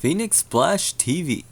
Phoenix Splash TV.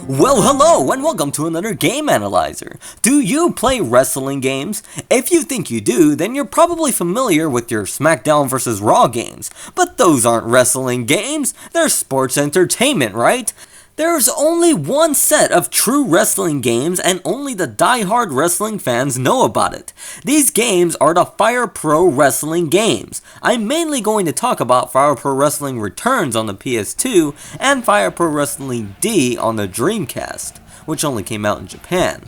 Well, hello and welcome to another Game Analyzer. Do you play wrestling games? If you think you do, then you're probably familiar with your SmackDown vs. Raw games. But those aren't wrestling games, they're sports entertainment, right? There's only one set of true wrestling games and only the die-hard wrestling fans know about it. These games are the Fire Pro Wrestling games. I'm mainly going to talk about Fire Pro Wrestling Returns on the PS2 and Fire Pro Wrestling D on the Dreamcast, which only came out in Japan.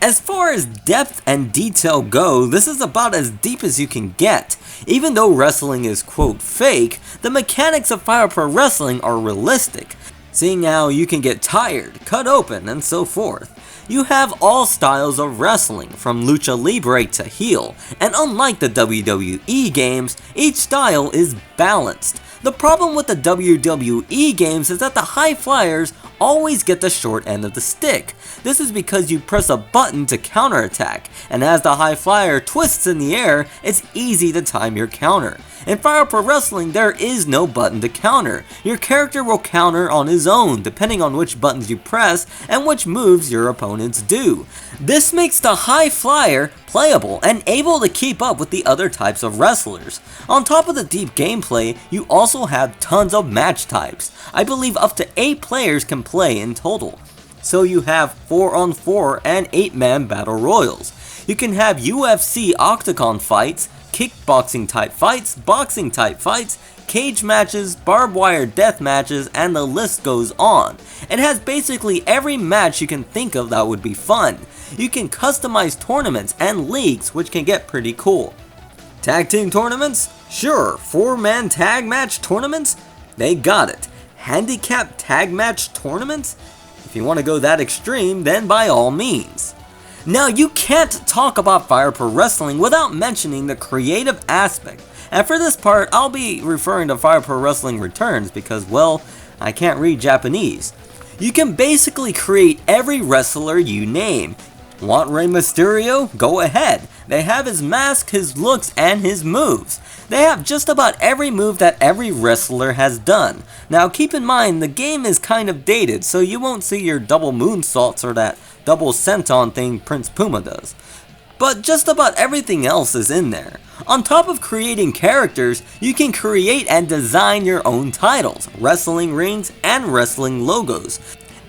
As far as depth and detail go, this is about as deep as you can get. Even though wrestling is quote fake, the mechanics of Fire Pro Wrestling are realistic. Seeing how you can get tired, cut open, and so forth. You have all styles of wrestling, from lucha libre to heel, and unlike the WWE games, each style is balanced. The problem with the WWE games is that the high flyers always get the short end of the stick. This is because you press a button to counterattack, and as the high flyer twists in the air, it's easy to time your counter. In Fire Pro Wrestling, there is no button to counter. Your character will counter on his own, depending on which buttons you press and which moves your opponents do. This makes the high flyer playable and able to keep up with the other types of wrestlers. On top of the deep gameplay, you also have tons of match types. I believe up to 8 players can play in total. So you have 4-on-4 and 8-man battle royals. You can have UFC octagon fights, kickboxing type fights, boxing type fights, cage matches, barbed wire death matches, and the list goes on. It has basically every match you can think of that would be fun. You can customize tournaments and leagues, which can get pretty cool. Tag team tournaments? Sure, 4-man tag match tournaments? They got it. Handicap tag match tournaments? If you want to go that extreme, then by all means. Now, you can't talk about Fire Pro Wrestling without mentioning the creative aspect, and for this part, I'll be referring to Fire Pro Wrestling Returns because, well, I can't read Japanese. You can basically create every wrestler you name. Want Rey Mysterio? Go ahead. They have his mask, his looks, and his moves. They have just about every move that every wrestler has done. Now keep in mind, the game is kind of dated, so you won't see your double moonsaults or that double senton thing Prince Puma does. But just about everything else is in there. On top of creating characters, you can create and design your own titles, wrestling rings, and wrestling logos.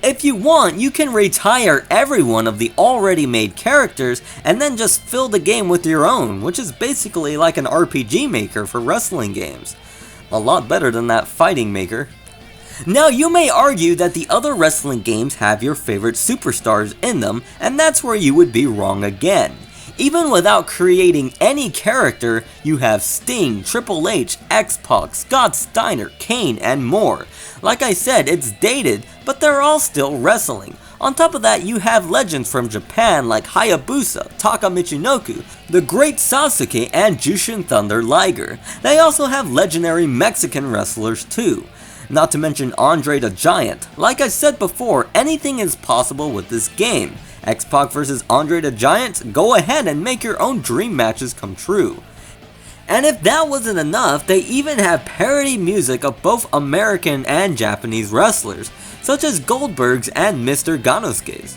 If you want, you can retire every one of the already made characters and then just fill the game with your own, which is basically like an RPG maker for wrestling games. A lot better than that fighting maker. Now, you may argue that the other wrestling games have your favorite superstars in them, and that's where you would be wrong again. Even without creating any character, you have Sting, Triple H, X-Pac, Scott Steiner, Kane, and more. Like I said, it's dated, but they're all still wrestling. On top of that, you have legends from Japan like Hayabusa, Taka Michinoku, the Great Sasuke, and Jushin Thunder Liger. They also have legendary Mexican wrestlers too. Not to mention Andre the Giant. Like I said before, anything is possible with this game. X-Pac vs Andre the Giant? Go ahead and make your own dream matches come true. And if that wasn't enough, they even have parody music of both American and Japanese wrestlers, such as Goldberg's and Mr. Ganosuke's.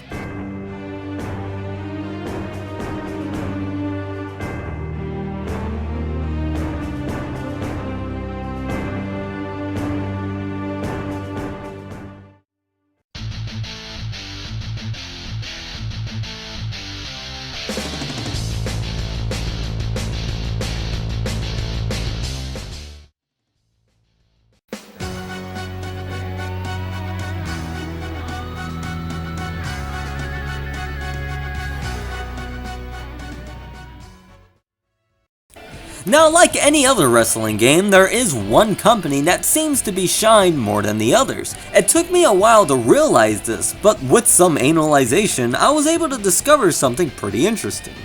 Now, like any other wrestling game, there is one company that seems to be shined more than the others. It took me a while to realize this, but with some analyzation, I was able to discover something pretty interesting.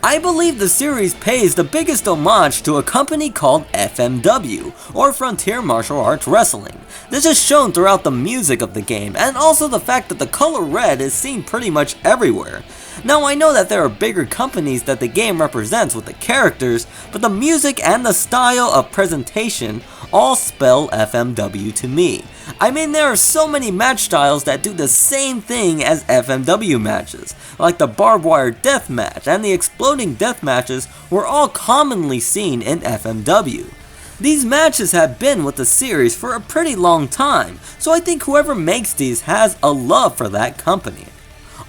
I believe the series pays the biggest homage to a company called FMW, or Frontier Martial Arts Wrestling. This is shown throughout the music of the game, and also the fact that the color red is seen pretty much everywhere. Now I know that there are bigger companies that the game represents with the characters, but the music and the style of presentation all spell FMW to me. I mean, there are so many match styles that do the same thing as FMW matches, like the barbed wire death match and the exploding death matches were all commonly seen in FMW. These matches have been with the series for a pretty long time, so I think whoever makes these has a love for that company.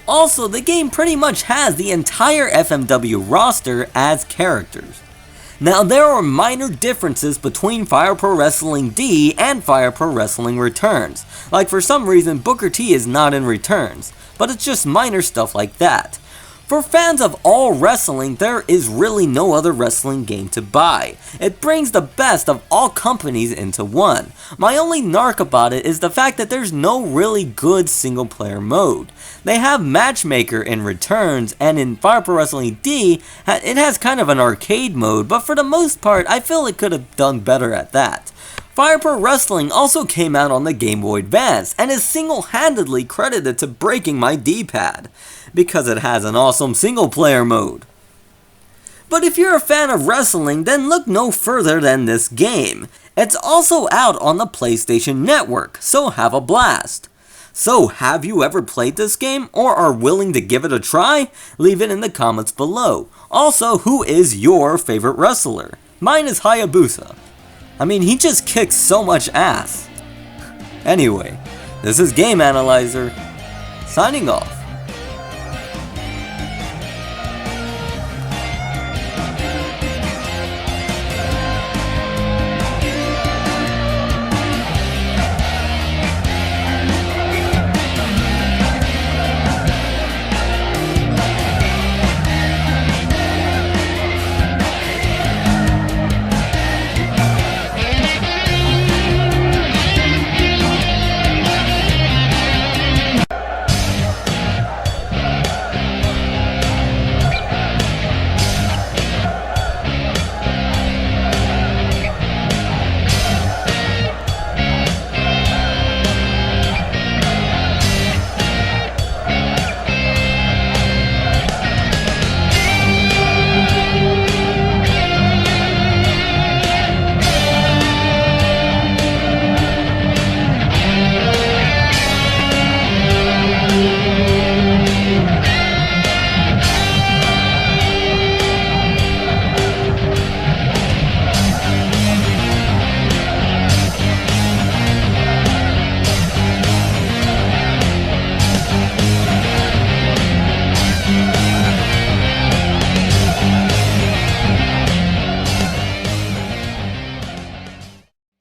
Also, the game pretty much has the entire FMW roster as characters. Now, there are minor differences between Fire Pro Wrestling D and Fire Pro Wrestling Returns. Like, for some reason, Booker T is not in Returns, but it's just minor stuff like that. For fans of all wrestling, there is really no other wrestling game to buy. It brings the best of all companies into one. My only narc about it is the fact that there's no really good single player mode. They have Matchmaker in Returns, and in Fire Pro Wrestling D, it has kind of an arcade mode, but for the most part, I feel it could have done better at that. Fire Pro Wrestling also came out on the Game Boy Advance, and is single-handedly credited to breaking my D-pad, because it has an awesome single-player mode. But if you're a fan of wrestling, then look no further than this game. It's also out on the PlayStation Network, so have a blast. So, have you ever played this game, or are willing to give it a try? Leave it in the comments below. Also, who is your favorite wrestler? Mine is Hayabusa. I mean, he just kicks so much ass. Anyway, this is Game Analyzer, signing off.